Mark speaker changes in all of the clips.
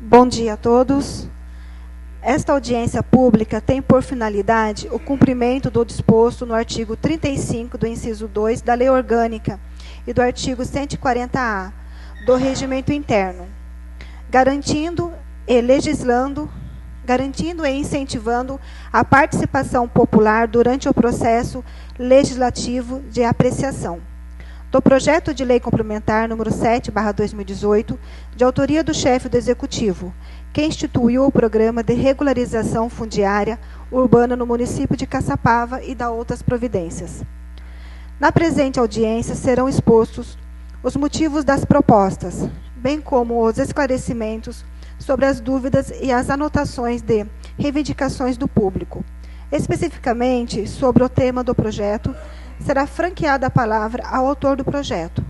Speaker 1: Bom dia a todos. Esta audiência pública tem por finalidade o cumprimento do disposto no artigo 35 do inciso 2 da Lei Orgânica e do artigo 140-A do Regimento Interno, garantindo e incentivando a participação popular durante o processo legislativo de apreciação do projeto de lei complementar número 7/2018, de autoria do chefe do Executivo, que instituiu o Programa de Regularização Fundiária Urbana no município de Caçapava e da outras providências. Na presente audiência serão expostos os motivos das propostas, bem como os esclarecimentos sobre as dúvidas e as anotações de reivindicações do público. Especificamente sobre o tema do projeto, será franqueada a palavra ao autor do projeto,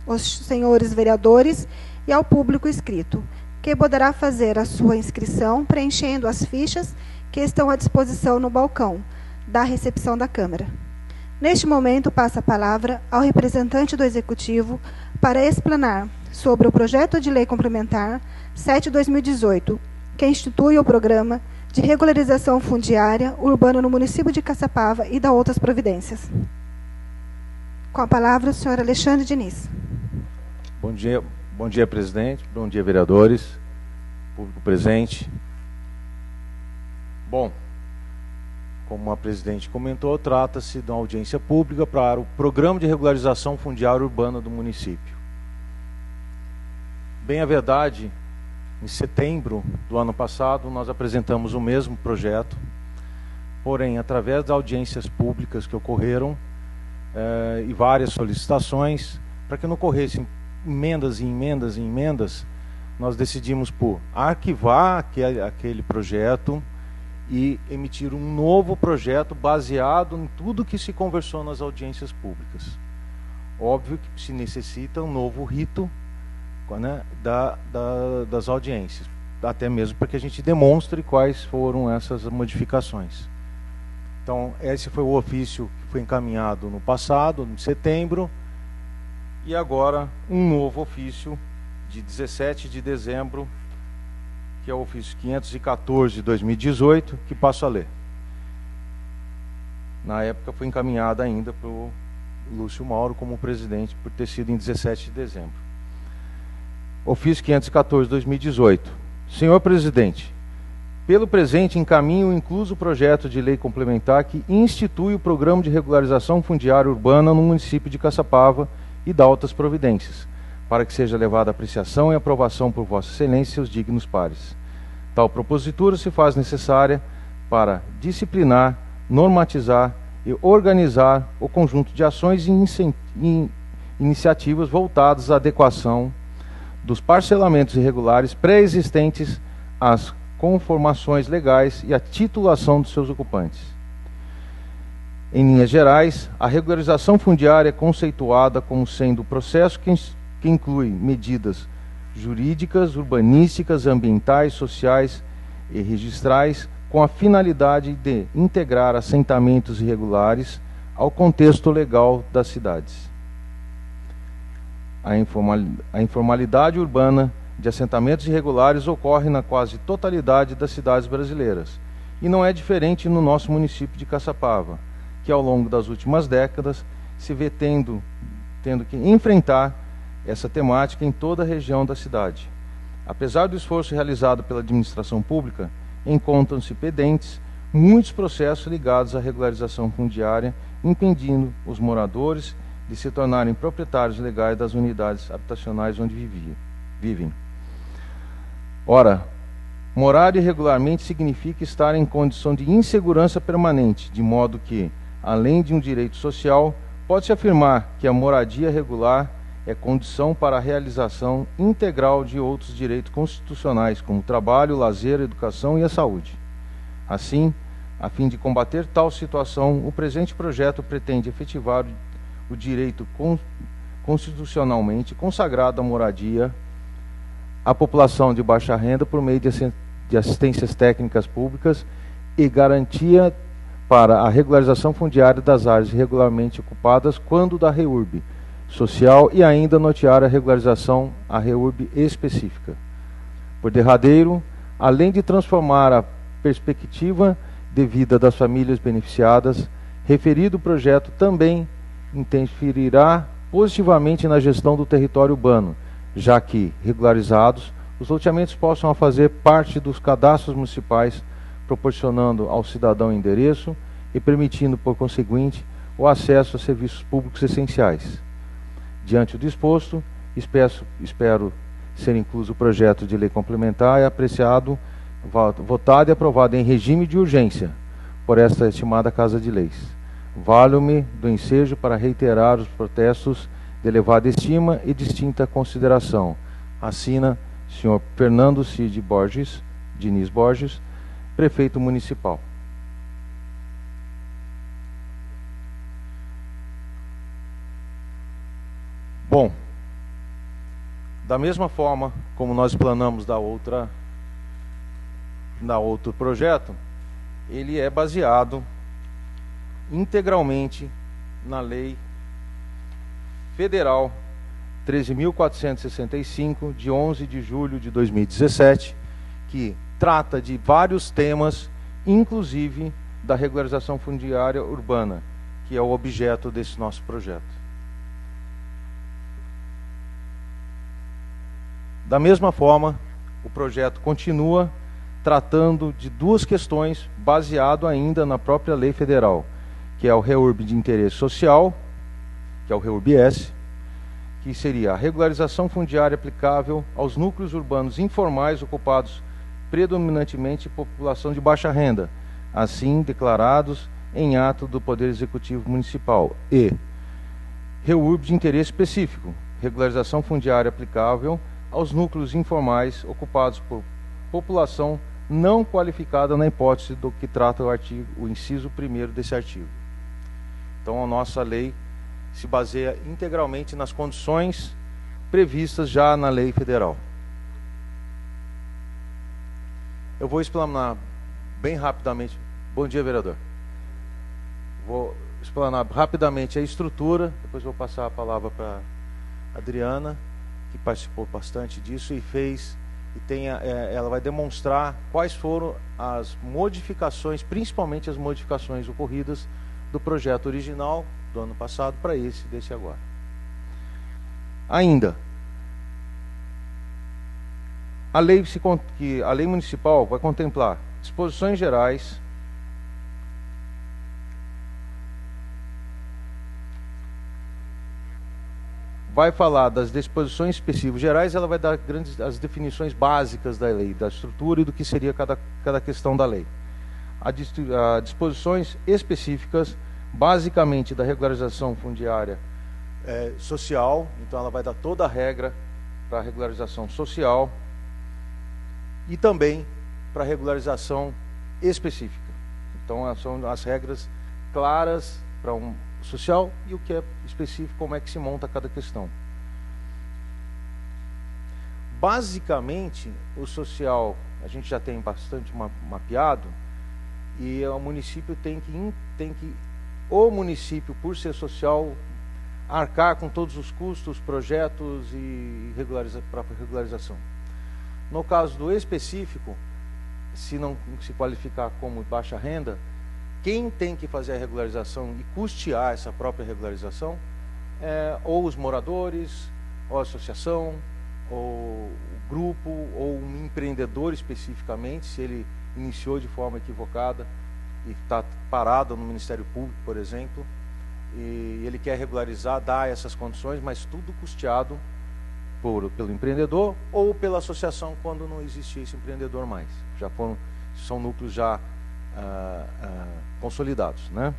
Speaker 1: os senhores vereadores e ao público inscrito, que poderá fazer a sua inscrição preenchendo as fichas que estão à disposição no balcão da recepção da Câmara. Neste momento, passo a palavra ao representante do Executivo para explanar sobre o projeto de lei complementar 7/2018, que institui o Programa de Regularização Fundiária Urbana no município de Caçapava e da outras providências. Com a palavra, o senhor Alexandre Diniz.
Speaker 2: Bom dia, presidente. Bom dia, vereadores, público presente. Bom, como a presidente comentou, trata-se de uma audiência pública para o Programa de Regularização Fundiária Urbana do município. Bem a verdade, em setembro do ano passado, nós apresentamos o mesmo projeto, porém, através das audiências públicas que ocorreram, e várias solicitações, para que não ocorressem emendas, nós decidimos por arquivar aquele projeto e emitir um novo projeto baseado em tudo que se conversou nas audiências públicas. Óbvio que se necessita um novo rito, né, das audiências, até mesmo para que a gente demonstre quais foram essas modificações. Então, esse foi o ofício que foi encaminhado no passado, em setembro, e agora um novo ofício de 17 de dezembro, que é o ofício 514 de 2018, que passo a ler. Na época foi encaminhado ainda para o Lúcio Mauro como presidente, por ter sido em 17 de dezembro. Ofício 514 de 2018. Senhor presidente, pelo presente, encaminho o incluso projeto de lei complementar que institui o Programa de Regularização Fundiária Urbana no município de Caçapava e dá outras providências, para que seja levada à apreciação e aprovação por Vossa Excelência e seus dignos pares. Tal propositura se faz necessária para disciplinar, normatizar e organizar o conjunto de ações e iniciativas voltadas à adequação dos parcelamentos irregulares pré-existentes às conformações legais e a titulação dos seus ocupantes. Em linhas gerais, a regularização fundiária é conceituada como sendo o processo que inclui medidas jurídicas, urbanísticas, ambientais, sociais e registrais, com a finalidade de integrar assentamentos irregulares ao contexto legal das cidades. A informalidade urbana de assentamentos irregulares ocorre na quase totalidade das cidades brasileiras, e não é diferente no nosso município de Caçapava, que ao longo das últimas décadas se vê tendo que enfrentar essa temática em toda a região da cidade. Apesar do esforço realizado pela administração pública, encontram-se pendentes muitos processos ligados à regularização fundiária, impedindo os moradores de se tornarem proprietários legais das unidades habitacionais onde vivem. Ora, morar irregularmente significa estar em condição de insegurança permanente, de modo que, além de um direito social, pode-se afirmar que a moradia regular é condição para a realização integral de outros direitos constitucionais, como o trabalho, o lazer, a educação e a saúde. Assim, a fim de combater tal situação, o presente projeto pretende efetivar o direito constitucionalmente consagrado à moradia à população de baixa renda por meio de assistências técnicas públicas e garantia para a regularização fundiária das áreas irregularmente ocupadas quando da REURB social e ainda notear a regularização à REURB específica. Por derradeiro, além de transformar a perspectiva de vida das famílias beneficiadas, referido projeto também interferirá positivamente na gestão do território urbano, já que, regularizados, os loteamentos possam fazer parte dos cadastros municipais, proporcionando ao cidadão endereço e permitindo, por conseguinte, o acesso a serviços públicos essenciais. Diante do disposto, espero ser incluso o projeto de lei complementar e apreciado, votado e aprovado em regime de urgência por esta estimada Casa de Leis. Valho-me do ensejo para reiterar os protestos de elevada estima e distinta consideração. Assina Sr. Fernando Cid Diniz Borges, Prefeito Municipal. Bom, da mesma forma como nós planamos da outro projeto, ele é baseado integralmente na Lei Federal 13.465, de 11 de julho de 2017, que trata de vários temas, inclusive da regularização fundiária urbana, que é o objeto desse nosso projeto. Da mesma forma, o projeto continua tratando de duas questões, baseado ainda na própria lei federal, que é o REURB de interesse social, que é o REURB-S, que seria a regularização fundiária aplicável aos núcleos urbanos informais ocupados predominantemente por população de baixa renda, assim declarados em ato do Poder Executivo Municipal, e REURB de interesse específico, regularização fundiária aplicável aos núcleos informais ocupados por população não qualificada na hipótese do que trata o inciso 1º desse artigo. Então, a nossa lei se baseia integralmente nas condições previstas já na lei federal. Eu vou explanar bem rapidamente. Bom dia, vereador. Vou explanar rapidamente a estrutura, depois vou passar a palavra para a Adriana, que participou bastante disso e fez, ela vai demonstrar quais foram as modificações, principalmente as modificações ocorridas do projeto original do ano passado para esse desse agora. Ainda, a lei municipal vai contemplar disposições gerais, vai falar das disposições específicas gerais, ela vai dar as definições básicas da lei, da estrutura e do que seria cada questão da lei. As disposições específicas, basicamente da regularização fundiária social, então ela vai dar toda a regra para a regularização social e também para a regularização específica. Então são as regras claras para um social e o que é específico, como é que se monta cada questão. Basicamente, o social a gente já tem bastante mapeado e o município o município, por ser social, arcar com todos os custos, projetos e própria regularização. No caso do específico, se não se qualificar como baixa renda, quem tem que fazer a regularização e custear essa própria regularização ou os moradores, ou a associação, ou o grupo, ou um empreendedor especificamente, se ele iniciou de forma equivocada e está parado no Ministério Público, por exemplo, e ele quer regularizar, dar essas condições, mas tudo custeado pelo empreendedor ou pela associação quando não existe esse empreendedor mais. São núcleos já consolidados, né?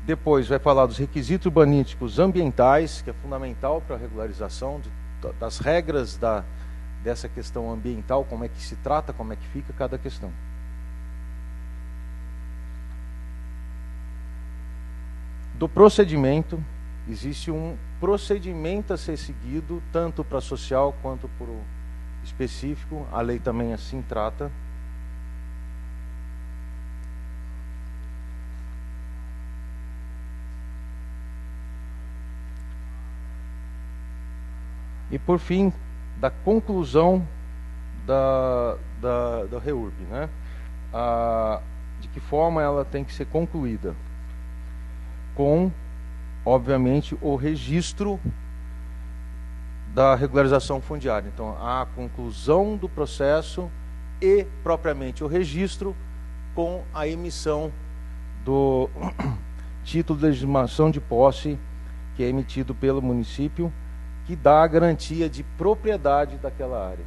Speaker 2: Depois vai falar dos requisitos urbanísticos ambientais, que é fundamental para a regularização, das regras dessa questão ambiental, como é que se trata, como é que fica cada questão. Do procedimento, existe um procedimento a ser seguido, tanto para social quanto para o específico, a lei também assim trata. E, por fim, da conclusão da REURB, né? De que forma ela tem que ser concluída? Com, obviamente, o registro da regularização fundiária. Então, a conclusão do processo e, propriamente, o registro com a emissão do título de legitimação de posse, que é emitido pelo município, que dá a garantia de propriedade daquela área.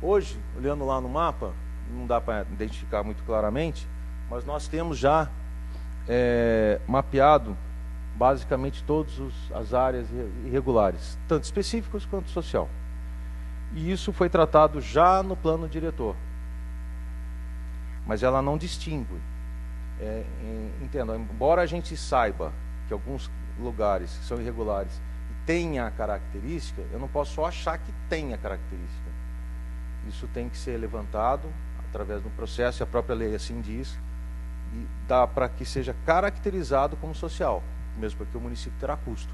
Speaker 2: Hoje, olhando lá no mapa, não dá para identificar muito claramente, mas nós temos já mapeado basicamente todas as áreas irregulares, tanto específicas quanto social. E isso foi tratado já no plano diretor. Mas ela não distingue. Entenda, embora a gente saiba que alguns lugares que são irregulares têm a característica, eu não posso só achar que tem a característica. Isso tem que ser levantado através do processo, e a própria lei assim diz, e dá para que seja caracterizado como social, mesmo porque o município terá custo.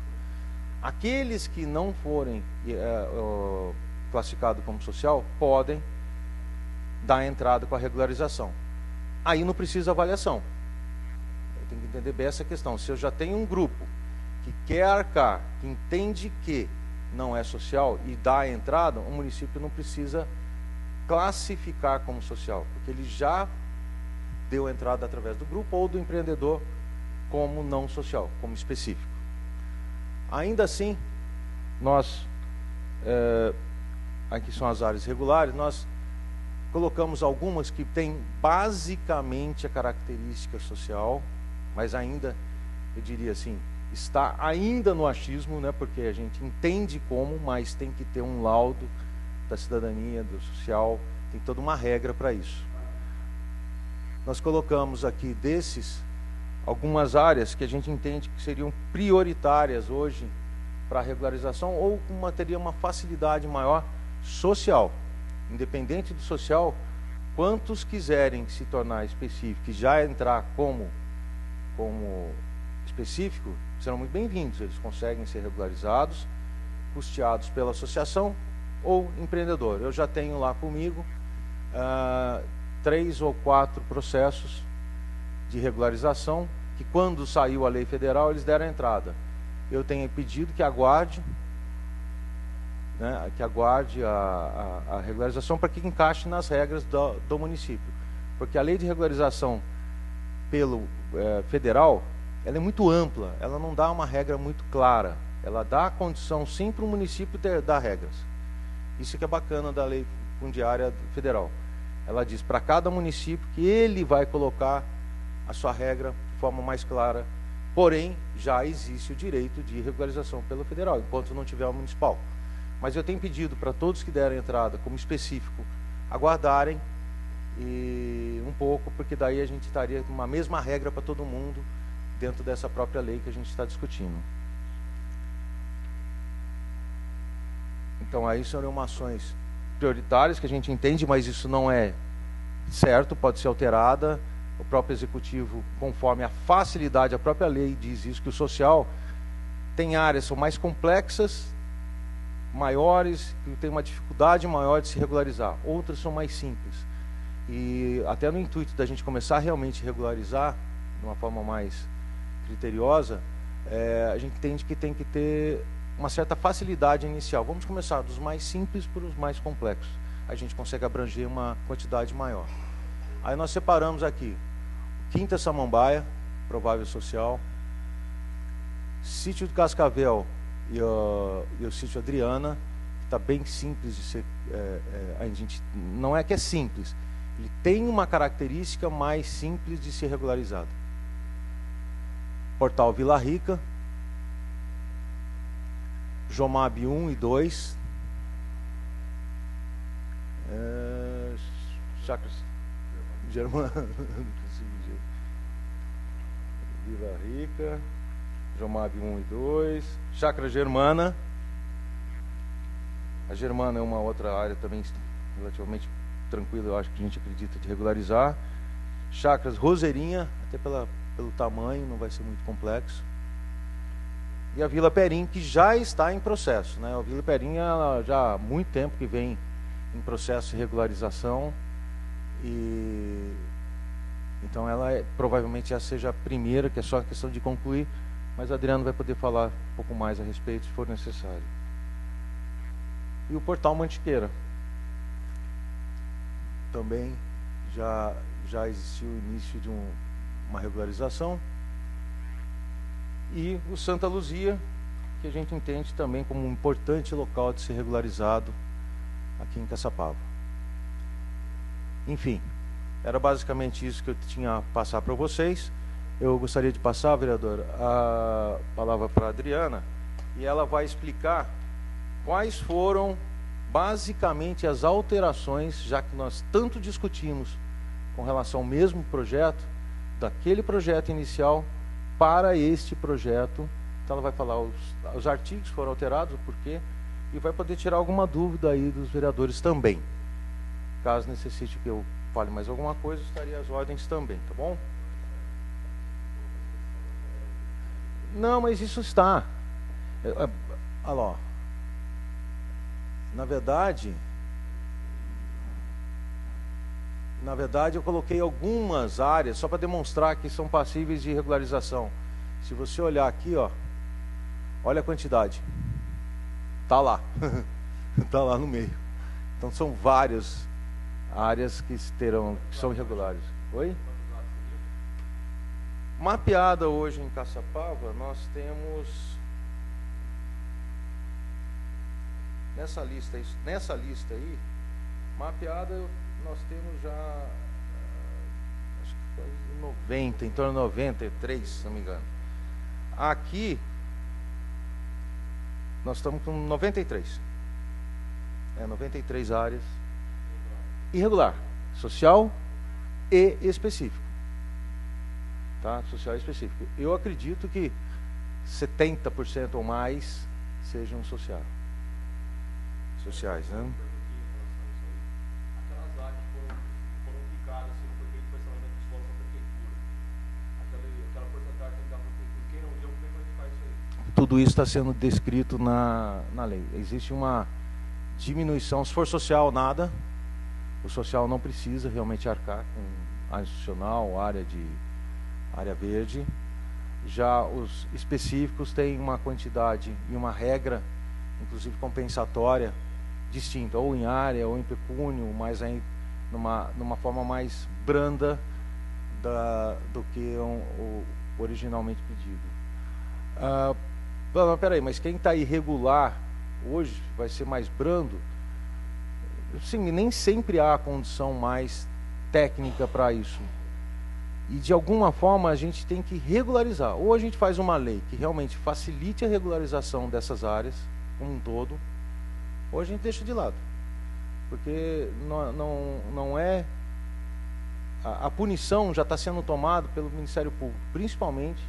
Speaker 2: Aqueles que não forem classificados como social, podem dar entrada com a regularização. Aí não precisa avaliação. Eu tenho que entender bem essa questão. Se eu já tenho um grupo que quer arcar, que entende que não é social e dá a entrada, o município não precisa classificar como social, porque ele já deu entrada através do grupo ou do empreendedor como não social, como específico. Ainda assim, nós, aqui são as áreas regulares, nós colocamos algumas que têm basicamente a característica social, mas ainda, eu diria assim, está ainda no achismo, né, porque a gente entende como, mas tem que ter um laudo da cidadania, do social, tem toda uma regra para isso. Nós colocamos aqui desses algumas áreas que a gente entende que seriam prioritárias hoje para a regularização ou teria uma facilidade maior social. Independente do social, quantos quiserem se tornar específicos e já entrar como específico, serão muito bem-vindos. Eles conseguem ser regularizados, custeados pela associação ou empreendedor. Eu já tenho lá comigo 3 ou 4 processos de regularização que, quando saiu a lei federal, eles deram entrada. Eu tenho pedido que aguarde, né, a regularização para que encaixe nas regras do município. Porque a lei de regularização pelo federal, ela é muito ampla, ela não dá uma regra muito clara. Ela dá a condição sim para o município dar regras. Isso que é bacana da lei fundiária federal. Ela diz para cada município que ele vai colocar a sua regra de forma mais clara, porém já existe o direito de regularização pelo federal, enquanto não tiver o municipal. Mas eu tenho pedido para todos que deram entrada como específico aguardarem um pouco, porque daí a gente estaria com uma mesma regra para todo mundo dentro dessa própria lei que a gente está discutindo. Então aí seriam ações prioritárias que a gente entende, mas isso não é certo, pode ser alterada. O próprio executivo, conforme a facilidade, a própria lei diz isso, que o social tem áreas que são mais complexas, maiores, que tem uma dificuldade maior de se regularizar. Outras são mais simples. E até no intuito da gente começar a realmente regularizar de uma forma mais criteriosa, a gente entende que tem que ter uma certa facilidade inicial. Vamos começar dos mais simples para os mais complexos. A gente consegue abranger uma quantidade maior. Aí nós separamos aqui Quinta Samambaia, provável social, Sítio do Cascavel e o Sítio Adriana, que está bem simples de ser... a gente, não é que é simples, ele tem uma característica mais simples de ser regularizado. Portal Vila Rica, Jomab 1 e 2, Chacras Germana, Vila Rica, Jomab 1 e 2, Chácara Germana. A Germana é uma outra área também relativamente tranquila, eu acho que a gente acredita de regularizar. Chácaras Roseirinha, até pelo tamanho, não vai ser muito complexo. e a Vila Perim, que já está em processo, né? A Vila Perim ela já há muito tempo que vem em processo de regularização, e então ela provavelmente já seja a primeira, que é só a questão de concluir, mas o Adriano vai poder falar um pouco mais a respeito, se for necessário. E o Portal Mantiqueira. Também já existiu o início de uma regularização. E o Santa Luzia, que a gente entende também como um importante local de ser regularizado aqui em Caçapava. Enfim, era basicamente isso que eu tinha a passar para vocês. Eu gostaria de passar, vereador, a palavra para a Adriana, e ela vai explicar quais foram basicamente as alterações, já que nós tanto discutimos com relação ao mesmo projeto, daquele projeto inicial para este projeto. Então ela vai falar os artigos que foram alterados, o porquê, e vai poder tirar alguma dúvida aí dos vereadores também. Caso necessite que eu fale mais alguma coisa, estaria às ordens também, tá bom? Não, mas isso está. Olha lá. Na verdade, eu coloquei algumas áreas só para demonstrar que são passíveis de regularização. Se você olhar aqui, ó, olha a quantidade. Tá lá. Tá lá no meio. Então são várias áreas que são irregulares. Oi? Mapeada hoje em Caçapava, nós temos nessa lista aí, mapeada nós temos já acho que quase 90, em torno de 93, se não me engano. Aqui nós estamos com 93. 93 áreas. Irregular, social e específico. Tá? Social e específico. Eu acredito que 70% ou mais sejam sociais, né?
Speaker 3: Aquelas áreas que foram picadas assim, no projeto de parcelamento de escolas da prefeitura, aquela porcentagem da prefeitura, quem não deu, como é que vai ficar isso aí?
Speaker 2: Tudo isso está sendo descrito na lei. Existe uma diminuição, se for social, nada. O social não precisa realmente arcar com área institucional, área verde. Já os específicos têm uma quantidade e uma regra, inclusive compensatória, distinta, ou em área, ou em pecúnio, mas aí numa forma mais branda do que o originalmente pedido. Peraí, mas quem está irregular hoje vai ser mais brando? Sim, nem sempre há condição mais técnica para isso. E de alguma forma a gente tem que regularizar. Ou a gente faz uma lei que realmente facilite a regularização dessas áreas como um todo, ou a gente deixa de lado. Porque não é... A punição já está sendo tomada pelo Ministério Público, principalmente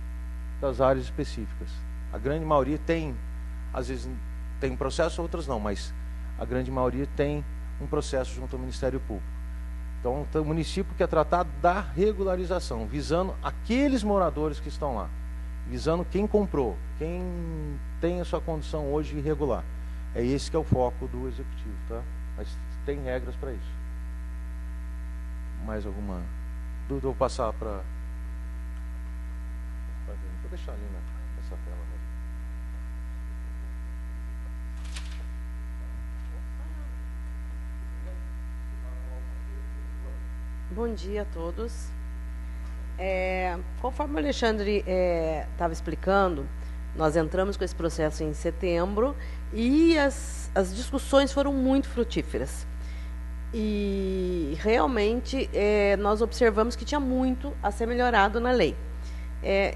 Speaker 2: das áreas específicas. A grande maioria tem, às vezes tem processo, outras não, mas a grande maioria tem um processo junto ao Ministério Público. Então, o município quer tratar da regularização, visando aqueles moradores que estão lá, visando quem comprou, quem tem a sua condição hoje irregular. É esse que é o foco do Executivo, tá? Mas tem regras para isso. Mais alguma dúvida? Vou passar para... Vou deixar ali nessa tela mesmo.
Speaker 4: Bom dia a todos. Conforme o Alexandre estava explicando, nós entramos com esse processo em setembro e as discussões foram muito frutíferas. E realmente nós observamos que tinha muito a ser melhorado na lei.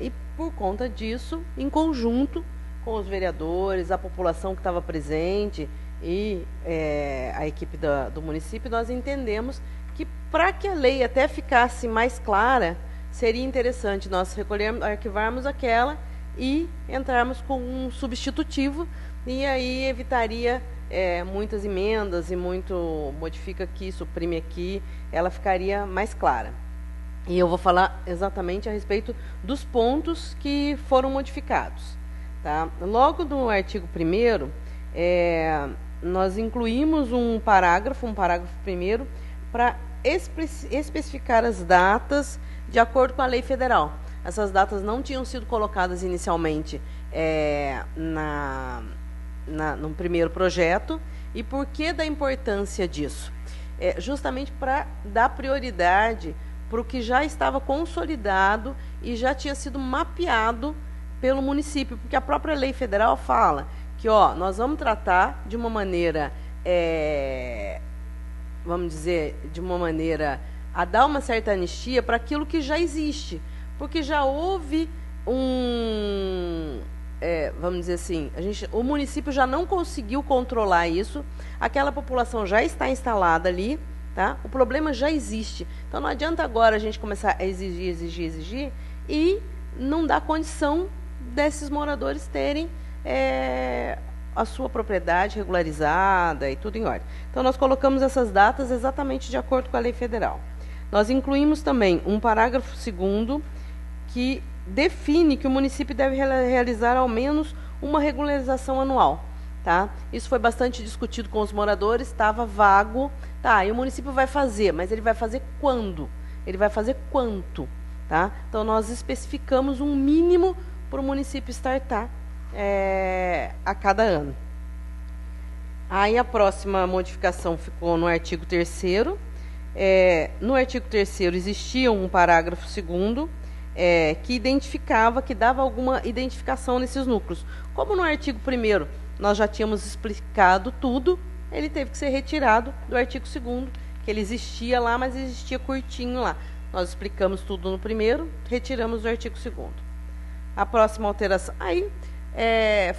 Speaker 4: E por conta disso, em conjunto com os vereadores, a população que estava presente e a equipe do município, nós entendemos que para que a lei até ficasse mais clara, seria interessante nós arquivarmos aquela e entrarmos com um substitutivo, e aí evitaria muitas emendas e muito modifica aqui, suprime aqui, ela ficaria mais clara. E eu vou falar exatamente a respeito dos pontos que foram modificados. Tá? Logo no artigo 1º, nós incluímos um parágrafo 1º, para especificar as datas de acordo com a lei federal. Essas datas não tinham sido colocadas inicialmente no primeiro projeto. E por que da importância disso? Justamente para dar prioridade para o que já estava consolidado e já tinha sido mapeado pelo município, porque a própria lei federal fala que nós vamos tratar de uma maneira, vamos dizer, de uma maneira a dar uma certa anistia para aquilo que já existe, porque já houve vamos dizer assim, o município já não conseguiu controlar isso, aquela população já está instalada ali, tá? O problema já existe. Então não adianta agora a gente começar a exigir e não dar condição desses moradores terem a sua propriedade regularizada e tudo em ordem. Então nós colocamos essas datas exatamente de acordo com a lei federal. Nós incluímos também um parágrafo 2º que define que o município deve realizar ao menos uma regularização anual. Tá? Isso foi bastante discutido com os moradores, estava vago. Tá, e o município vai fazer, mas ele vai fazer quando? Ele vai fazer quanto? Tá? Então, nós especificamos um mínimo para o município startar a cada ano. Aí, a próxima modificação ficou no artigo 3º. No artigo 3º existia um parágrafo 2º, que identificava, que dava alguma identificação nesses núcleos. Como no artigo 1º nós já tínhamos explicado tudo, ele teve que ser retirado do artigo 2º, que ele existia lá, mas existia curtinho lá. Nós explicamos tudo no 1º, retiramos do artigo 2º. A próxima alteração, aí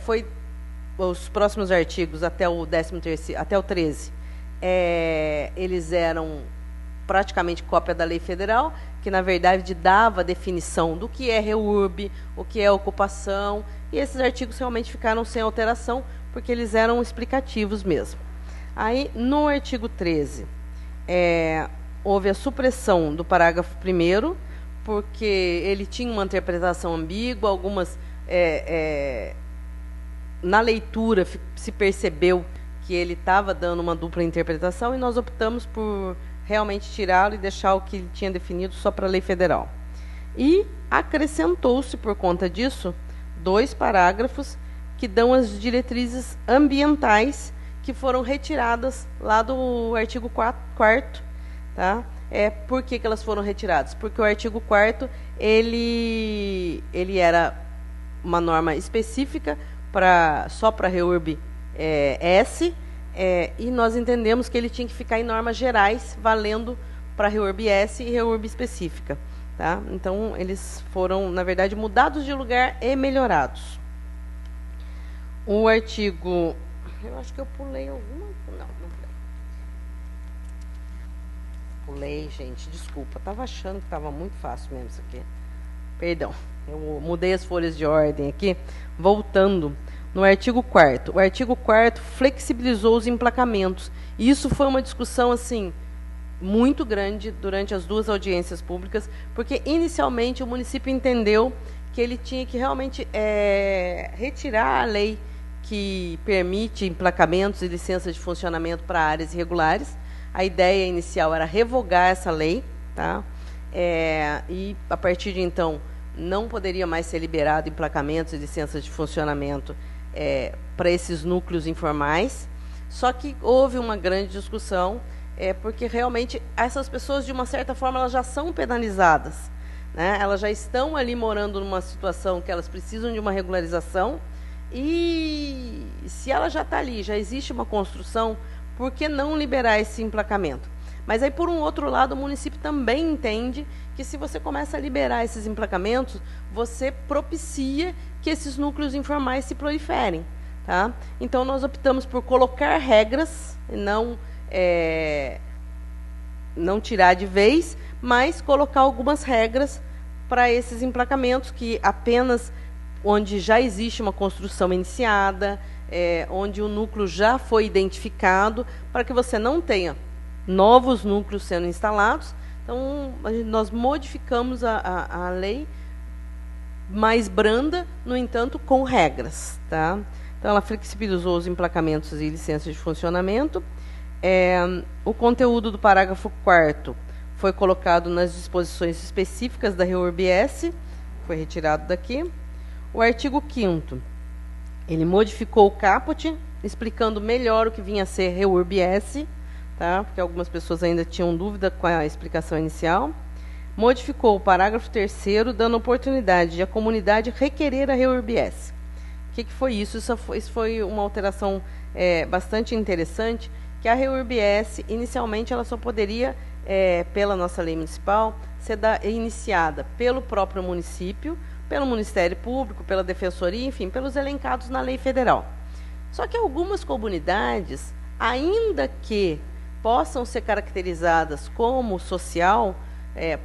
Speaker 4: foi os próximos artigos até o 13º, até o 13, eles eram praticamente cópia da lei federal, que na verdade dava a definição do que é REURB, o que é ocupação, e esses artigos realmente ficaram sem alteração, porque eles eram explicativos mesmo. Aí, no artigo 13, houve a supressão do parágrafo 1º, porque ele tinha uma interpretação ambígua, algumas... na leitura se percebeu que ele estava dando uma dupla interpretação, e nós optamos por realmente tirá-lo e deixar o que ele tinha definido só para a lei federal. E acrescentou-se, por conta disso, 2 parágrafos que dão as diretrizes ambientais que foram retiradas lá do artigo 4º. Tá? Por que elas foram retiradas? Porque o artigo 4º, ele era uma norma específica só para REURB S, e nós entendemos que ele tinha que ficar em normas gerais, valendo para REURB S e REURB específica. Tá? Então, eles foram, na verdade, mudados de lugar e melhorados. O artigo... Eu acho que eu pulei alguma... Não pulei. Pulei, gente, desculpa. Estava achando que estava muito fácil mesmo isso aqui. Perdão, eu mudei as folhas de ordem aqui. Voltando... No artigo 4º. O artigo 4º flexibilizou os emplacamentos. E isso foi uma discussão assim muito grande durante as 2 audiências públicas, porque inicialmente o município entendeu que ele tinha que realmente retirar a lei que permite emplacamentos e licenças de funcionamento para áreas irregulares. A ideia inicial era revogar essa lei, tá? E a partir de então não poderia mais ser liberado emplacamentos e licenças de funcionamento para esses núcleos informais. Só que houve uma grande discussão, porque realmente essas pessoas, de uma certa forma, elas já são penalizadas, né? Elas já estão ali morando numa situação que elas precisam de uma regularização, e se ela já está ali, já existe uma construção, por que não liberar esse emplacamento? Mas aí, por um outro lado, o município também entende que se você começa a liberar esses emplacamentos, você propicia que esses núcleos informais se proliferem. Tá? Então, nós optamos por colocar regras, não tirar de vez, mas colocar algumas regras para esses emplacamentos, que apenas onde já existe uma construção iniciada, onde o núcleo já foi identificado, para que você não tenha novos núcleos sendo instalados. Então, nós modificamos a lei mais branda, no entanto, com regras. Tá? Então, ela flexibilizou os emplacamentos e licenças de funcionamento. O conteúdo do parágrafo 4º foi colocado nas disposições específicas da REURB-S, foi retirado daqui. O artigo 5º, ele modificou o caput, explicando melhor o que vinha a ser REURB-S, tá? Porque algumas pessoas ainda tinham dúvida com a explicação inicial. Modificou o parágrafo 3º, dando oportunidade de a comunidade requerer a REURB-S. O que foi isso? Isso foi uma alteração bastante interessante, que a REURB-S, inicialmente, ela só poderia, pela nossa lei municipal, ser iniciada pelo próprio município, pelo Ministério Público, pela Defensoria, enfim, pelos elencados na lei federal. Só que algumas comunidades, ainda que possam ser caracterizadas como social,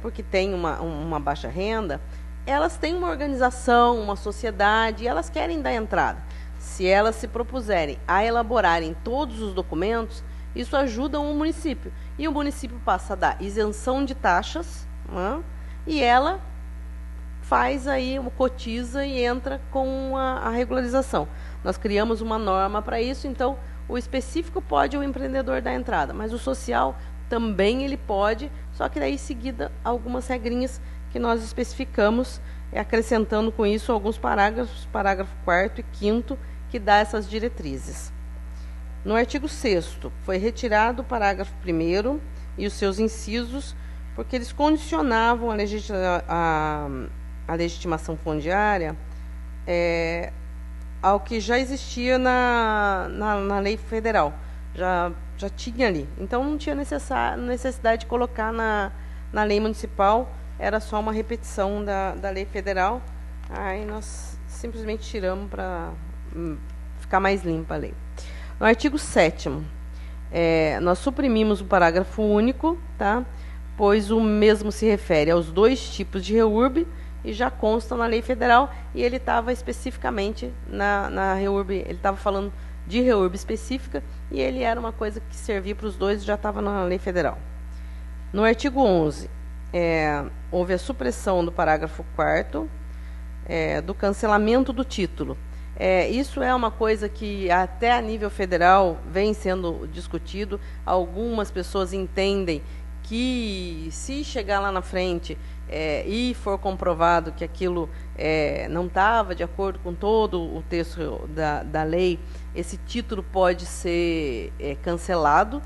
Speaker 4: porque tem uma baixa renda, elas têm uma organização, uma sociedade, e elas querem dar entrada. Se elas se propuserem a elaborarem todos os documentos, isso ajuda o município. E o município passa a dar isenção de taxas, né? E ela faz aí, cotiza e entra com a regularização. Nós criamos uma norma para isso, então o específico pode o empreendedor dar entrada, mas o social também ele pode, só que daí seguida algumas regrinhas que nós especificamos, acrescentando com isso alguns parágrafos, parágrafo 4º e 5º, que dá essas diretrizes. No artigo 6º, foi retirado o parágrafo 1º e os seus incisos, porque eles condicionavam a legitimação fundiária ao que já existia na lei federal. Já tinha ali. Então, não tinha necessidade de colocar na lei municipal, era só uma repetição da lei federal. Aí nós simplesmente tiramos para ficar mais limpa a lei. No artigo 7º, nós suprimimos o parágrafo único, tá? Pois o mesmo se refere aos 2 tipos de REURB e já consta na lei federal, e ele estava especificamente na REURB, ele estava falando de REURB específica, e ele era uma coisa que servia para os dois e já estava na lei federal. No artigo 11, houve a supressão do parágrafo 4º, do cancelamento do título. Isso é uma coisa que até a nível federal vem sendo discutido. Algumas pessoas entendem que se chegar lá na frente e for comprovado que aquilo não estava de acordo com todo o texto da lei, esse título pode ser cancelado,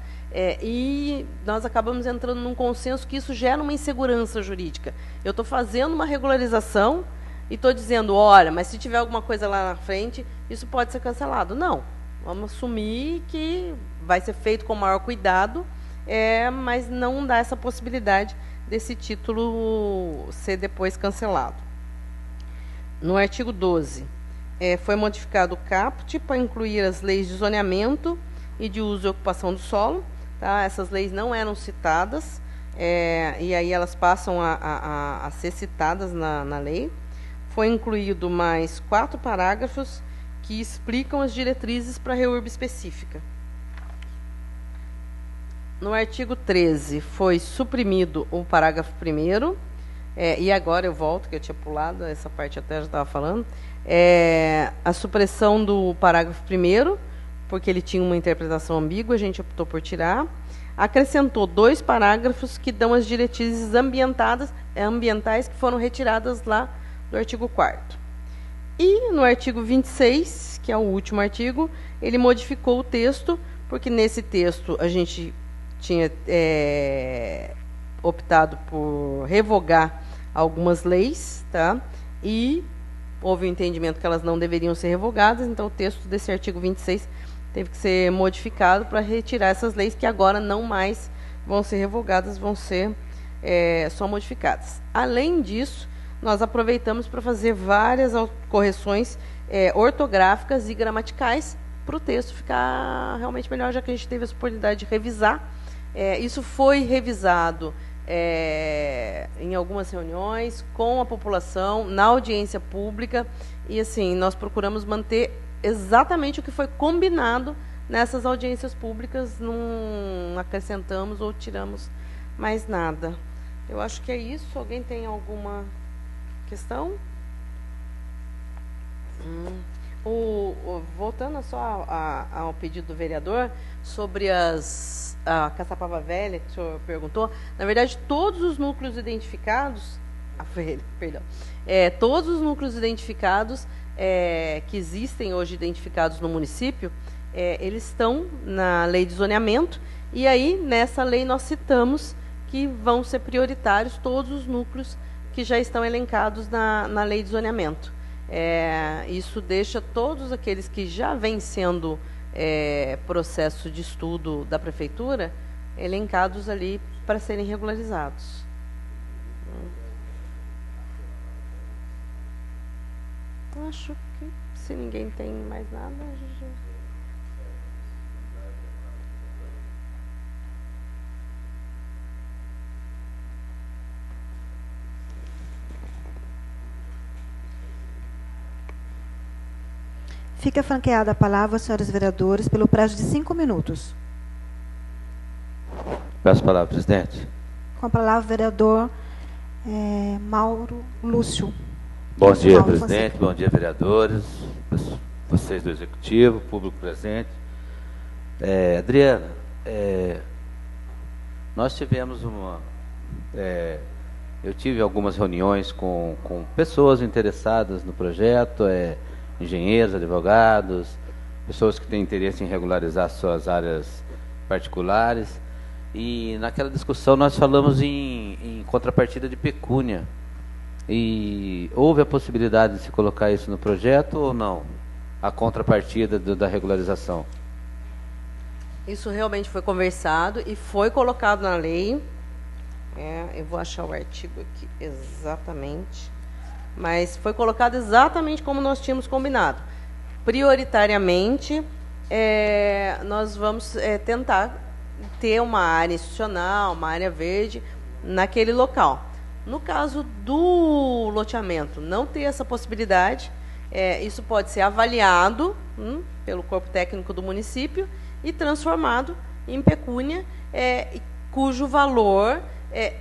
Speaker 4: e nós acabamos entrando num consenso que isso gera uma insegurança jurídica. Eu estou fazendo uma regularização e estou dizendo, olha, mas se tiver alguma coisa lá na frente, isso pode ser cancelado. Não, vamos assumir que vai ser feito com maior cuidado, mas não dá essa possibilidade desse título ser depois cancelado. No artigo 12, foi modificado o caput para incluir as leis de zoneamento e de uso e ocupação do solo. Tá? Essas leis não eram citadas, e aí elas passam a ser citadas na lei. Foi incluído mais 4 parágrafos que explicam as diretrizes para a REURB específica. No artigo 13, foi suprimido o parágrafo 1º, e agora eu volto, que eu tinha pulado, essa parte até já estava falando, a supressão do parágrafo 1º, porque ele tinha uma interpretação ambígua, a gente optou por tirar. Acrescentou 2 parágrafos que dão as diretrizes ambientais que foram retiradas lá do artigo 4º. E no artigo 26, que é o último artigo, ele modificou o texto, porque nesse texto a gente tinha optado por revogar algumas leis, tá? E houve um entendimento que elas não deveriam ser revogadas, então o texto desse artigo 26 teve que ser modificado para retirar essas leis que agora não mais vão ser revogadas, vão ser só modificadas. Além disso, nós aproveitamos para fazer várias correções ortográficas e gramaticais para o texto ficar realmente melhor, já que a gente teve a oportunidade de revisar. Isso foi revisado em algumas reuniões com a população, na audiência pública, e assim, nós procuramos manter exatamente o que foi combinado nessas audiências públicas, não acrescentamos ou tiramos mais nada. Eu acho que é isso. Alguém tem alguma questão? Voltando só ao pedido do vereador sobre a Caçapava Velha, que o senhor perguntou, na verdade, todos os núcleos identificados, todos os núcleos identificados que existem hoje identificados no município, eles estão na lei de zoneamento, e aí, nessa lei, nós citamos que vão ser prioritários todos os núcleos que já estão elencados na lei de zoneamento. Isso deixa todos aqueles que já vêm sendo processo de estudo da prefeitura elencados ali para serem regularizados. Acho que, se ninguém tem mais nada, a gente...
Speaker 1: Fica franqueada a palavra, senhores vereadores, pelo prazo de 5 minutos.
Speaker 5: Peço a palavra, presidente.
Speaker 1: Com a palavra, o vereador Mauro Lúcio.
Speaker 5: Bom dia,
Speaker 1: Mauro
Speaker 5: presidente.
Speaker 1: Fonseca.
Speaker 5: Bom dia, vereadores, vocês do Executivo, público presente. Adriana, nós tivemos eu tive algumas reuniões com pessoas interessadas no projeto, engenheiros, advogados, pessoas que têm interesse em regularizar suas áreas particulares. E naquela discussão nós falamos em contrapartida de pecúnia. E houve a possibilidade de se colocar isso no projeto ou não? A contrapartida da regularização?
Speaker 4: Isso realmente foi conversado e foi colocado na lei. Eu vou achar o artigo aqui exatamente. Mas foi colocado exatamente como nós tínhamos combinado. Prioritariamente, nós vamos tentar ter uma área institucional, uma área verde naquele local. No caso do loteamento, não ter essa possibilidade, isso pode ser avaliado pelo corpo técnico do município e transformado em pecúnia, cujo valor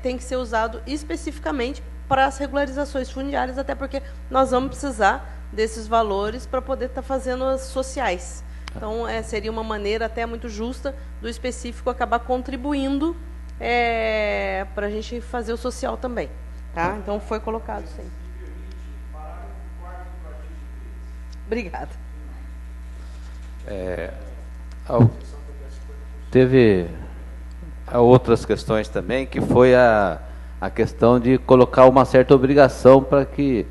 Speaker 4: tem que ser usado especificamente para as regularizações fundiárias, até porque nós vamos precisar desses valores para poder estar fazendo as sociais. Então, seria uma maneira até muito justa do específico acabar contribuindo para a gente fazer o social também. Tá? Então, foi colocado sim. Obrigada.
Speaker 5: Teve outras questões também, que foi a questão de colocar uma certa obrigação para que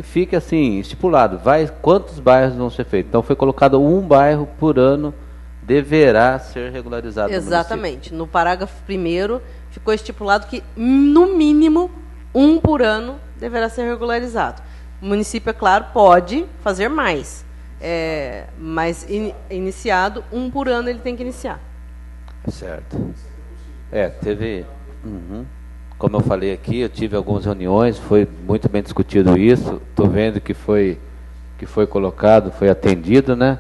Speaker 5: fique assim, estipulado, quantos bairros vão ser feitos. Então foi colocado um bairro por ano deverá ser regularizado.
Speaker 4: Exatamente. No parágrafo 1º ficou estipulado que, no mínimo, um por ano deverá ser regularizado. O município, é claro, pode fazer mais, mas iniciado, um por ano ele tem que iniciar.
Speaker 5: Certo. Teve... Como eu falei aqui, eu tive algumas reuniões, foi muito bem discutido isso. Estou vendo que foi colocado, foi atendido, né?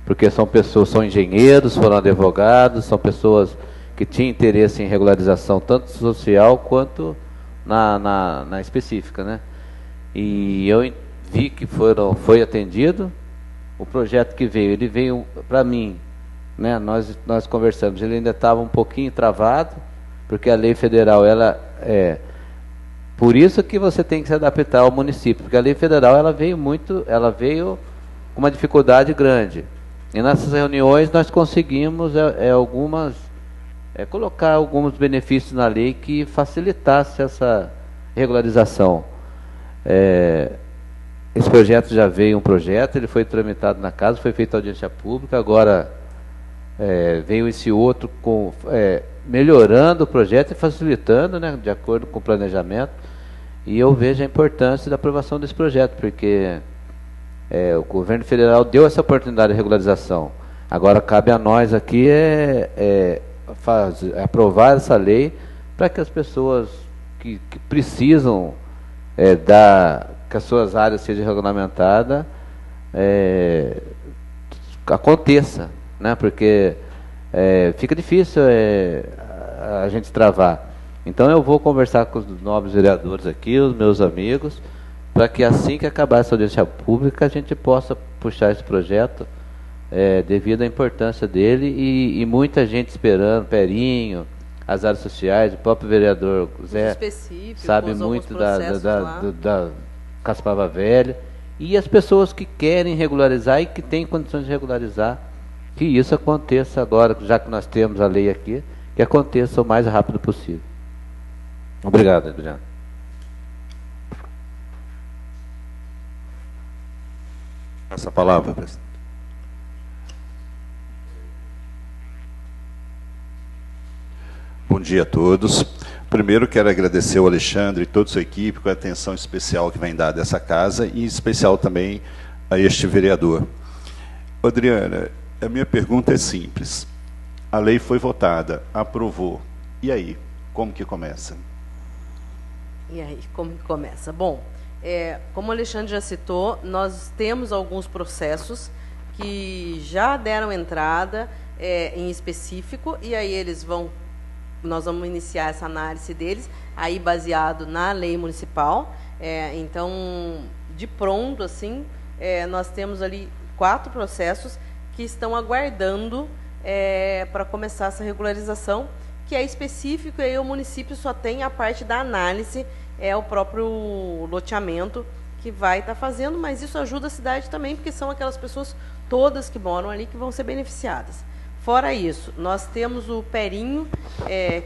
Speaker 5: Porque são pessoas, são engenheiros, foram advogados, são pessoas que tinham interesse em regularização, tanto social quanto na específica, né? E eu vi que foi atendido. O projeto que ele veio para mim, né? Nós conversamos, ele ainda estava um pouquinho travado, porque a lei federal, por isso que você tem que se adaptar ao município, porque a lei federal ela veio com uma dificuldade grande. E nessas reuniões nós conseguimos colocar alguns benefícios na lei que facilitasse essa regularização. Esse projeto já veio ele foi tramitado na casa, foi feita audiência pública, agora veio esse outro melhorando o projeto e facilitando, né, de acordo com o planejamento. E eu vejo a importância da aprovação desse projeto, porque o governo federal deu essa oportunidade de regularização. Agora cabe a nós aqui aprovar essa lei para que as pessoas que precisam que as suas áreas sejam regulamentadas aconteça, né? Porque fica difícil a gente travar. Então eu vou conversar com os nobres vereadores aqui, os meus amigos, para que assim que acabar essa audiência pública a gente possa puxar esse projeto, devido à importância dele e muita gente esperando, Perinho, as áreas sociais, o próprio vereador Zé sabe muito da Caçapava Velha, e as pessoas que querem regularizar e que têm condições de regularizar, que isso aconteça agora, já que nós temos a lei aqui, que aconteça o mais rápido possível. Obrigado, Adriano.
Speaker 6: Essa palavra, presidente. Bom dia a todos. Primeiro quero agradecer ao Alexandre e toda a sua equipe com a atenção especial que vem dada a essa casa e em especial também a este vereador. Adriana, a minha pergunta é simples. A lei foi votada, aprovou. E aí, como que começa?
Speaker 4: E aí, como que começa? Bom, como o Alexandre já citou, nós temos alguns processos que já deram entrada em específico, e aí nós vamos iniciar essa análise deles, aí baseado na lei municipal. Então, de pronto, assim, nós temos ali 4 processos que estão aguardando para começar essa regularização, que é específico, e aí o município só tem a parte da análise, o próprio loteamento que vai estar fazendo, mas isso ajuda a cidade também, porque são aquelas pessoas todas que moram ali que vão ser beneficiadas. Fora isso, nós temos o Perinho,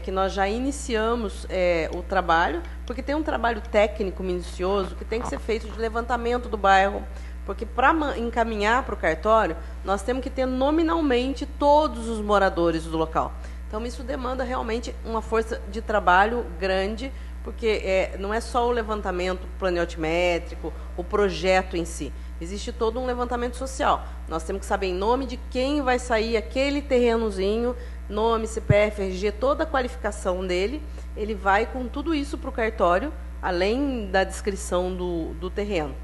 Speaker 4: que nós já iniciamos o trabalho, porque tem um trabalho técnico minucioso que tem que ser feito de levantamento do bairro, porque para encaminhar para o cartório, nós temos que ter nominalmente todos os moradores do local. Então, isso demanda realmente uma força de trabalho grande, porque não é só o levantamento planejamento, o projeto em si. Existe todo um levantamento social. Nós temos que saber em nome de quem vai sair aquele terrenozinho, nome, CPF, RG, toda a qualificação dele. Ele vai com tudo isso para o cartório, além da descrição do terreno.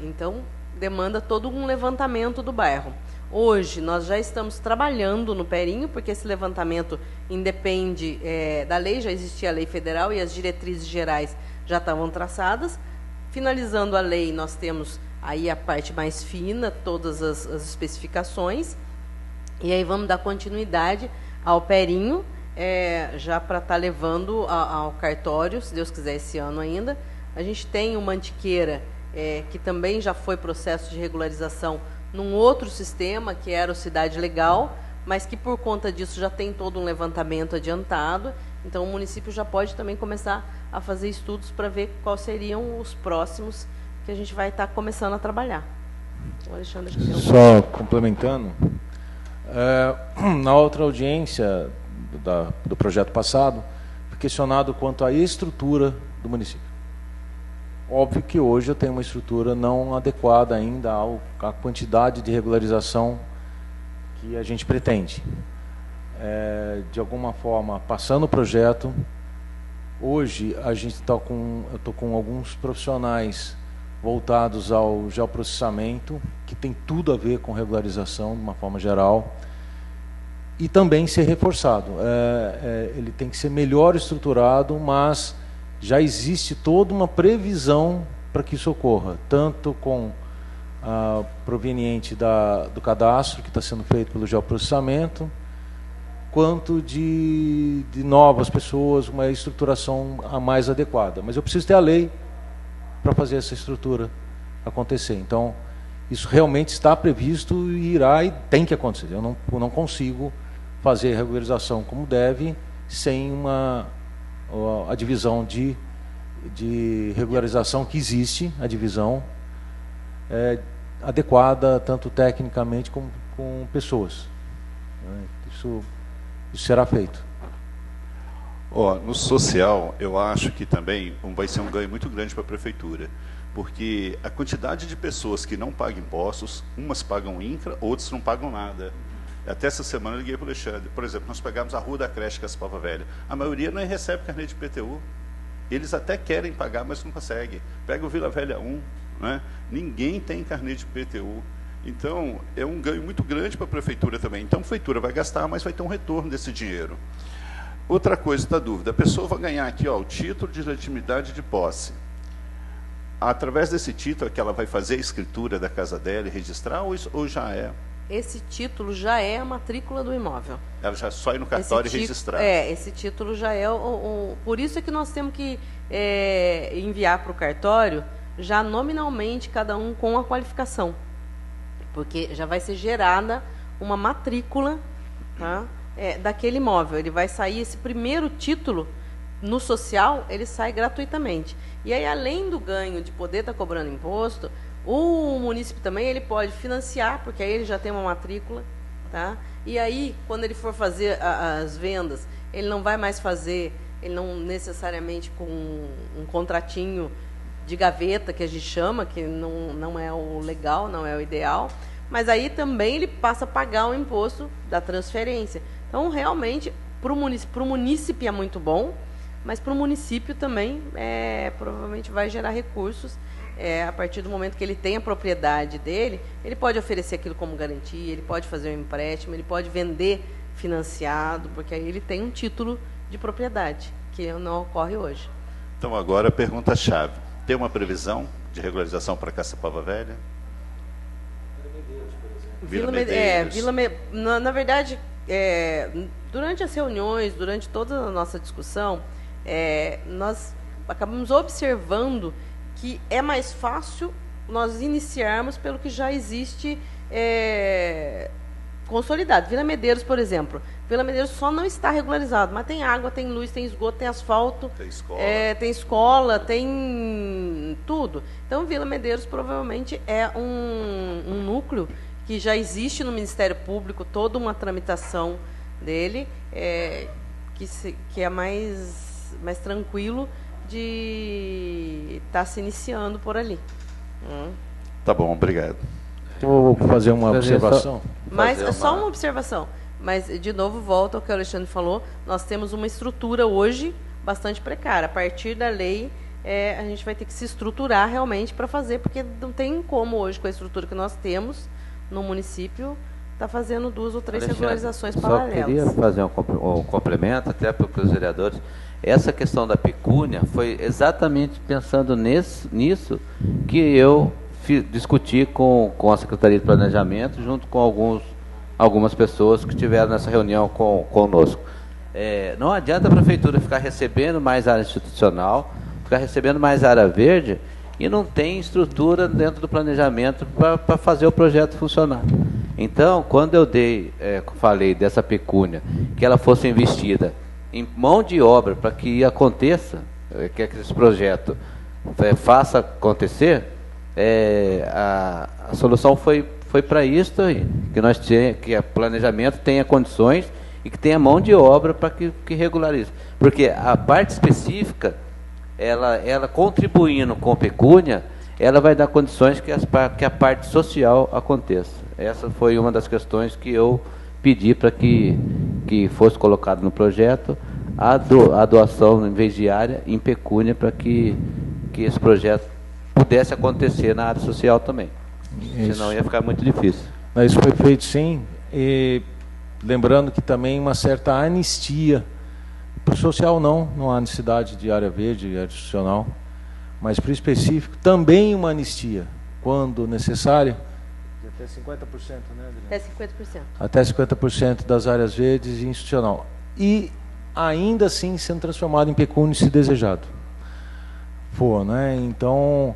Speaker 4: Então, demanda todo um levantamento do bairro. Hoje, nós já estamos trabalhando no Perinho, porque esse levantamento independe da lei, já existia a lei federal e as diretrizes gerais já estavam traçadas. Finalizando a lei, nós temos aí a parte mais fina, todas as especificações, e aí vamos dar continuidade ao Perinho, já para estar levando ao cartório, se Deus quiser, esse ano ainda. A gente tem uma Mantiqueira, que também já foi processo de regularização num outro sistema, que era o Cidade Legal, mas que por conta disso já tem todo um levantamento adiantado. Então o município já pode também começar a fazer estudos para ver quais seriam os próximos que a gente vai estar começando a trabalhar. O Alexandre,
Speaker 2: só complementando, na outra audiência do projeto passado, fui questionado quanto à estrutura do município. Óbvio que hoje eu tenho uma estrutura não adequada ainda à quantidade de regularização que a gente pretende. De alguma forma, passando o projeto, hoje eu estou com alguns profissionais voltados ao geoprocessamento, que tem tudo a ver com regularização, de uma forma geral, e também ser reforçado. Ele tem que ser melhor estruturado, mas já existe toda uma previsão para que isso ocorra, tanto com proveniente do cadastro que está sendo feito pelo geoprocessamento, quanto de novas pessoas, uma estruturação mais adequada. Mas eu preciso ter a lei para fazer essa estrutura acontecer. Então, isso realmente está previsto e irá e tem que acontecer. Eu não consigo fazer a regularização como deve sem a divisão de regularização que existe, a divisão adequada, tanto tecnicamente como com pessoas. Isso será feito.
Speaker 6: No social, eu acho que também vai ser um ganho muito grande para a prefeitura, porque a quantidade de pessoas que não pagam impostos, umas pagam INCRA, outras não pagam nada. Até essa semana eu liguei para o Alexandre. Por exemplo, nós pegamos a Rua da Creche Caçapava Velha. A maioria não recebe carnê de IPTU. Eles até querem pagar, mas não conseguem. Pega o Vila Velha 1, né? Ninguém tem carnê de IPTU. Então, é um ganho muito grande para a prefeitura também. Então, a prefeitura vai gastar, mas vai ter um retorno desse dinheiro. Outra coisa da dúvida, a pessoa vai ganhar aqui o título de legitimidade de posse. através desse título é que ela vai fazer a escritura da casa dela e registrar, ou já é?
Speaker 4: Esse título já é a matrícula do imóvel.
Speaker 6: Ela já só ir no cartório e registrar?
Speaker 4: Esse título já é por isso é que nós temos que enviar para o cartório já nominalmente cada um com a qualificação, porque já vai ser gerada uma matrícula, tá, daquele imóvel. Ele vai sair, esse primeiro título no social, ele sai gratuitamente. E aí, além do ganho de poder estar cobrando imposto, o município também ele pode financiar, porque aí ele já tem uma matrícula, tá? E aí, quando ele for fazer as vendas, ele não vai mais fazer, ele não necessariamente com um contratinho de gaveta, que a gente chama, que não é o legal, não é o ideal, mas aí também ele passa a pagar o imposto da transferência. Então, realmente, para o município é muito bom, mas para o município também provavelmente vai gerar recursos. A partir do momento que ele tem a propriedade dele, ele pode oferecer aquilo como garantia, ele pode fazer um empréstimo, ele pode vender financiado, porque aí ele tem um título de propriedade, que não ocorre hoje.
Speaker 6: Então, agora a pergunta-chave. Tem uma previsão de regularização para Caçapava Velha?
Speaker 4: Vila Medeiros. Na verdade, durante as reuniões, durante toda a nossa discussão, nós acabamos observando que é mais fácil nós iniciarmos pelo que já existe consolidado. Vila Medeiros, por exemplo. Vila Medeiros só não está regularizado, mas tem água, tem luz, tem esgoto, tem asfalto, tem escola, tem tudo. Então, Vila Medeiros provavelmente é um núcleo que já existe no Ministério Público, toda uma tramitação dele, que é mais tranquilo de estar se iniciando por ali.
Speaker 6: Tá bom, obrigado.
Speaker 2: Vou fazer uma observação.
Speaker 4: Mas só uma observação. Mas, de novo, volto ao que o Alexandre falou, nós temos uma estrutura hoje bastante precária. A partir da lei, a gente vai ter que se estruturar realmente para fazer, porque não tem como hoje, com a estrutura que nós temos no município, estar fazendo 2 ou 3 regularizações paralelas.
Speaker 5: Só queria fazer um complemento, até para os vereadores. Essa questão da pecúnia foi exatamente pensando nisso que eu discuti com a Secretaria de Planejamento, junto com algumas pessoas que estiveram nessa reunião conosco. Não adianta a Prefeitura ficar recebendo mais área institucional, ficar recebendo mais área verde, e não tem estrutura dentro do planejamento para fazer o projeto funcionar. Então, quando eu falei dessa pecúnia, que ela fosse investida em mão de obra para que aconteça, que esse projeto faça acontecer, a solução foi para isso aí, que o planejamento tenha condições e que tenha mão de obra para que regularize. Porque a parte específica, ela contribuindo com pecúnia, ela vai dar condições que a parte social aconteça. Essa foi uma das questões que eu pedi para que fosse colocado no projeto a doação, em vez de área, em pecúnia, para que esse projeto pudesse acontecer na área social também. Isso. Senão ia ficar muito difícil.
Speaker 2: Isso foi feito sim, e lembrando que também uma certa anistia. Para o social não há necessidade de área verde, área institucional, mas para o específico também uma anistia, quando necessário. Até 50%, né, Adriana?
Speaker 4: Até 50%.
Speaker 2: Até 50% das áreas verdes e institucional. E ainda assim sendo transformado em pecúnia se desejado for, né? Então,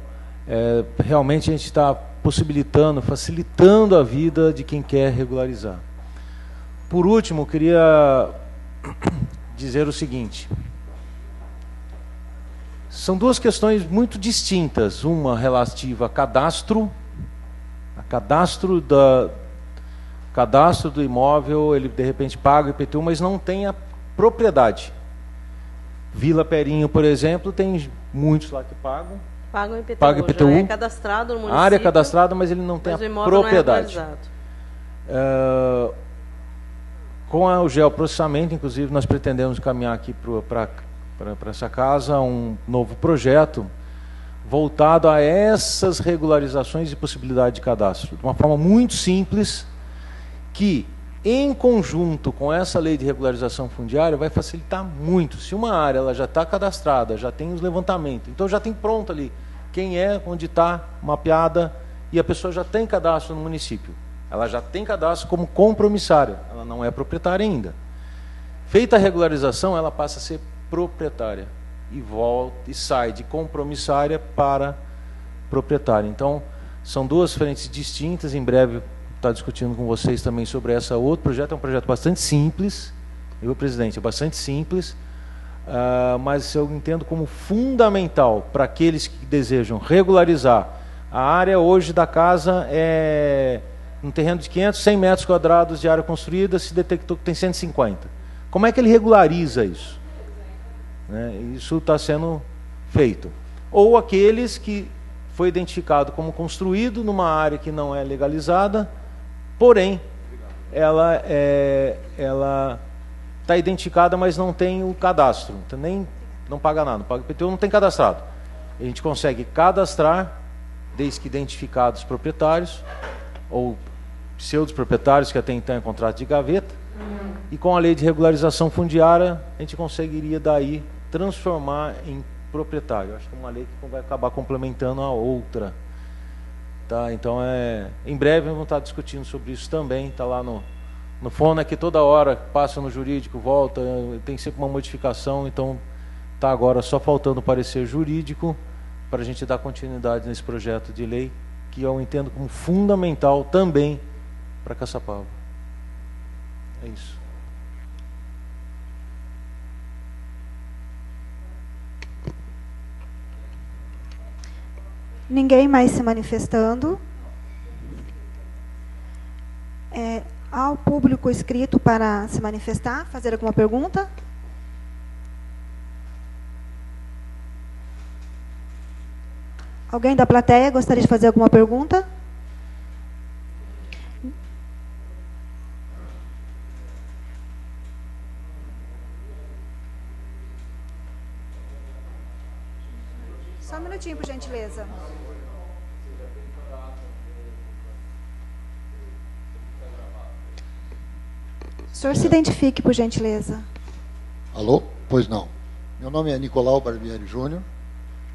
Speaker 2: realmente a gente está possibilitando, facilitando a vida de quem quer regularizar. Por último, eu queria dizer o seguinte: são 2 questões muito distintas, uma relativa a cadastro do imóvel, ele de repente paga o IPTU, mas não tem a propriedade. Vila Perinho, por exemplo, tem muitos lá que pagam.
Speaker 4: Pagam IPTU.
Speaker 2: Paga IPTU.
Speaker 4: Já é cadastrado no município.
Speaker 2: A área é cadastrada, mas ele não tem a propriedade.
Speaker 4: Não é
Speaker 2: com o geoprocessamento, inclusive, nós pretendemos caminhar aqui para essa casa um novo projeto voltado a essas regularizações e possibilidade de cadastro, de uma forma muito simples, que, em conjunto com essa lei de regularização fundiária, vai facilitar muito. Se uma área ela já está cadastrada, já tem os levantamentos, então já tem pronto ali quem é, onde está, mapeada, e a pessoa já tem cadastro no município. Ela já tem cadastro como compromissária, ela não é proprietária ainda. Feita a regularização, ela passa a ser proprietária e volta e sai de compromissária para proprietária. Então, são duas frentes distintas. Em breve, estou discutindo com vocês também sobre essa outro projeto. É um projeto bastante simples, viu, presidente? É bastante simples, mas eu entendo como fundamental para aqueles que desejam regularizar. A área hoje da casa é um terreno de 500, 100 metros quadrados de área construída, se detectou que tem 150. Como é que ele regulariza isso? Isso está sendo feito. Ou aqueles que foi identificado como construído numa área que não é legalizada, porém, ela está identificada, mas não tem o cadastro, então não paga nada, não paga IPTU, não tem cadastrado. A gente consegue cadastrar, desde que identificados os proprietários, ou pseudos proprietários que até então é contrato de gaveta, e com a lei de regularização fundiária, a gente conseguiria daí transformar em proprietário. Acho que é uma lei que vai acabar complementando a outra. Tá? Então, em breve vamos estar discutindo sobre isso também. Está lá no FONA, que toda hora passa no jurídico, volta, tem sempre uma modificação. Então, está agora só faltando o parecer jurídico para a gente dar continuidade nesse projeto de lei, que eu entendo como fundamental também para Caçapava. É isso.
Speaker 1: Ninguém mais se manifestando. Há o público inscrito para se manifestar, fazer alguma pergunta? Alguém da plateia gostaria de fazer alguma pergunta? Só um minutinho, por gentileza. O senhor se identifique, por gentileza.
Speaker 7: Alô? Pois não. Meu nome é Nicolau Barbieri Júnior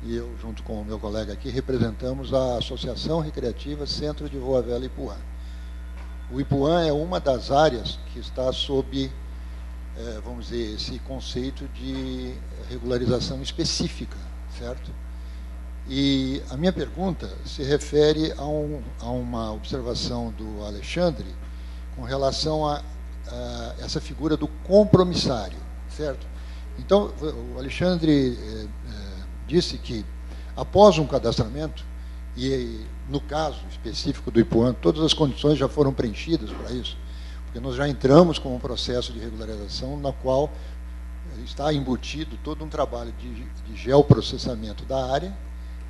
Speaker 7: e eu, junto com o meu colega aqui, representamos a Associação Recreativa Centro de Voa Velha Ipuã. O Ipuã é uma das áreas que está sob, vamos dizer, esse conceito de regularização específica, certo? E a minha pergunta se refere a uma observação do Alexandre com relação a essa figura do compromissário, certo? Então, o Alexandre disse que, após um cadastramento, e no caso específico do Ipuã, todas as condições já foram preenchidas para isso, porque nós já entramos com um processo de regularização na qual está embutido todo um trabalho de geoprocessamento da área,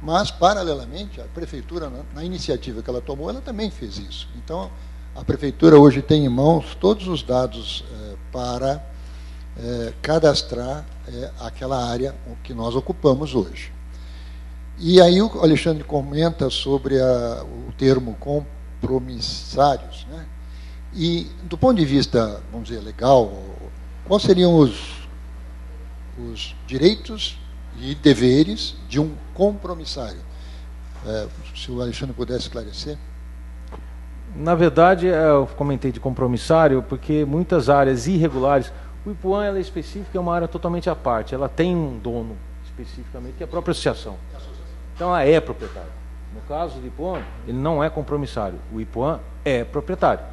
Speaker 7: mas, paralelamente, a Prefeitura, na iniciativa que ela tomou, ela também fez isso. Então, a Prefeitura hoje tem em mãos todos os dados para cadastrar aquela área que nós ocupamos hoje. E aí o Alexandre comenta sobre o termo compromissários, né? E, do ponto de vista, vamos dizer, legal, quais seriam os direitos e deveres de um compromissário? Se o Alexandre pudesse esclarecer.
Speaker 2: Na verdade, eu comentei de compromissário porque muitas áreas irregulares, o Ipuã ela é específica, é uma área totalmente à parte, ela tem um dono especificamente, que é a própria associação. Então ela é proprietária. No caso do Ipuã, ele não é compromissário, o Ipuã é proprietário.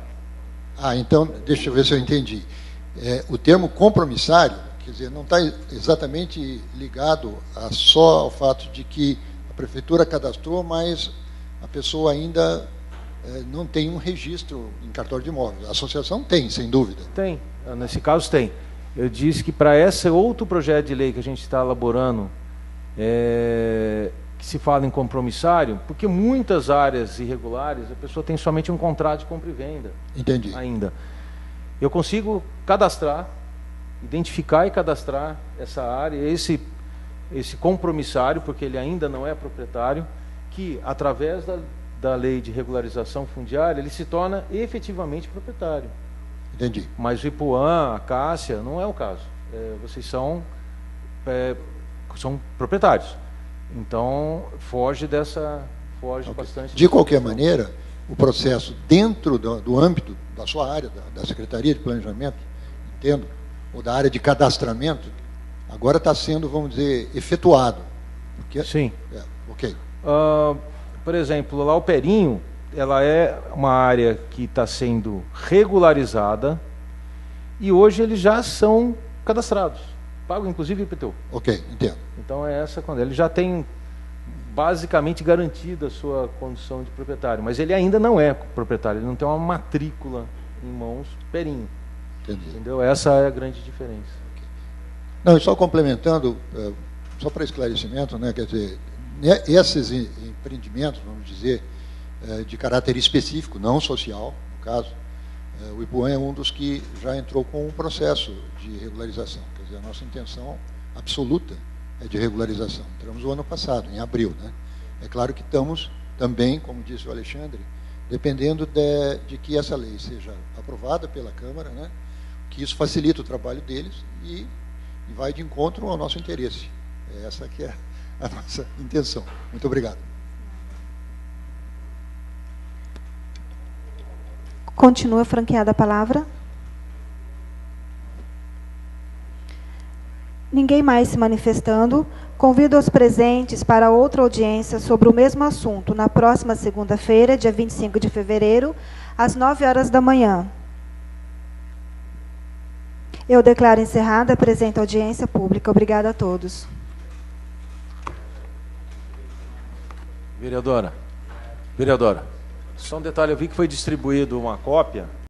Speaker 7: Então, deixa eu ver se eu entendi. O termo compromissário, quer dizer, não está exatamente ligado só ao fato de que a Prefeitura cadastrou, mas a pessoa ainda não tem um registro em cartório de imóveis. A associação tem, sem dúvida.
Speaker 2: Tem, nesse caso tem. Eu disse que para esse outro projeto de lei que a gente está elaborando, que se fala em compromissário, porque muitas áreas irregulares, a pessoa tem somente um contrato de compra e venda.
Speaker 7: Entendi.
Speaker 2: Ainda. Eu consigo cadastrar, identificar e cadastrar essa área, esse compromissário, porque ele ainda não é proprietário, que através da lei de regularização fundiária, ele se torna efetivamente proprietário.
Speaker 7: Entendi.
Speaker 2: Mas o Ipuã, a Cássia, não é o caso. Vocês são proprietários. Então, foge bastante.
Speaker 7: De qualquer maneira, o processo dentro do âmbito da sua área, da Secretaria de Planejamento, entendo, ou da área de cadastramento, agora está sendo, vamos dizer, efetuado. Porque,
Speaker 2: sim.
Speaker 7: Ok.
Speaker 2: Por exemplo, lá o Perinho, ela é uma área que está sendo regularizada e hoje eles já são cadastrados. Pagam inclusive IPTU.
Speaker 7: Ok, entendo.
Speaker 2: Então é essa quando ele já tem basicamente garantida a sua condição de proprietário, mas ele ainda não é proprietário, ele não tem uma matrícula em mãos Perinho.
Speaker 7: Entendi.
Speaker 2: Entendeu? Essa é a grande diferença.
Speaker 7: Não, e só complementando, só para esclarecimento, né, quer dizer, esses empreendimentos, vamos dizer, de caráter específico, não social, no caso, o Ipuã é um dos que já entrou com um processo de regularização. Quer dizer, a nossa intenção absoluta é de regularização. Entramos o ano passado, em abril, né? É claro que estamos também, como disse o Alexandre, dependendo de que essa lei seja aprovada pela Câmara, né? Que isso facilita o trabalho deles e vai de encontro ao nosso interesse. Essa que é a nossa intenção. Muito obrigado.
Speaker 1: Continua franqueada a palavra. Ninguém mais se manifestando. Convido os presentes para outra audiência sobre o mesmo assunto na próxima segunda-feira, dia 25 de fevereiro, às 9 horas da manhã. Eu declaro encerrada a presente audiência pública. Obrigada a todos.
Speaker 2: Vereadora, só um detalhe, eu vi que foi distribuído uma cópia.